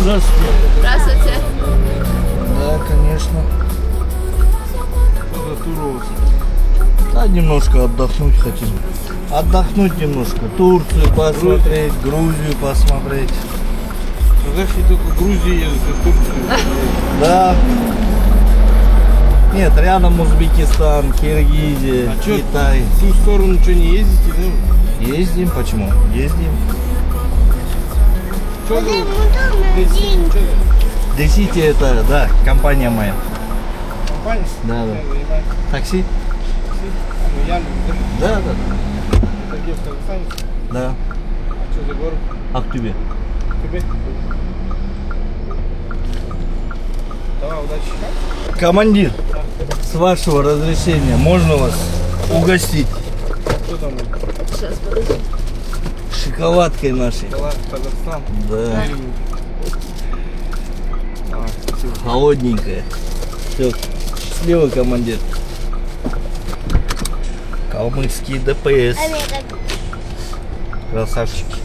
Здравствуйте. Здравствуйте. Да, конечно. Что за тур у вас? Да, немножко отдохнуть хотим. Отдохнуть немножко. Турцию посмотреть, Грузию посмотреть. Казахи только в Грузии ездят, и в Турцию. Да. Нет, рядом Узбекистан, Киргизия, А чё, Китай. в ту сторону что, не ездите? Ну, Ездим, почему? Ездим. что вы? Что Десите это, да, компания моя. компания? Да, да. Я занимаюсь. Такси? Ну, Яндекс, да? Да, да, Это где, в Казахстане? да. А что за город? Актюбе. Тебе? Давай, удачи. Командир, с вашего разрешения можно вас угостить Что там будет? Сейчас, подожди. шоколадкой нашей? Казахстан. Да, Давай, спасибо. холодненькая. Все, счастливый командир. Калмыцкий ДПС. Красавчики.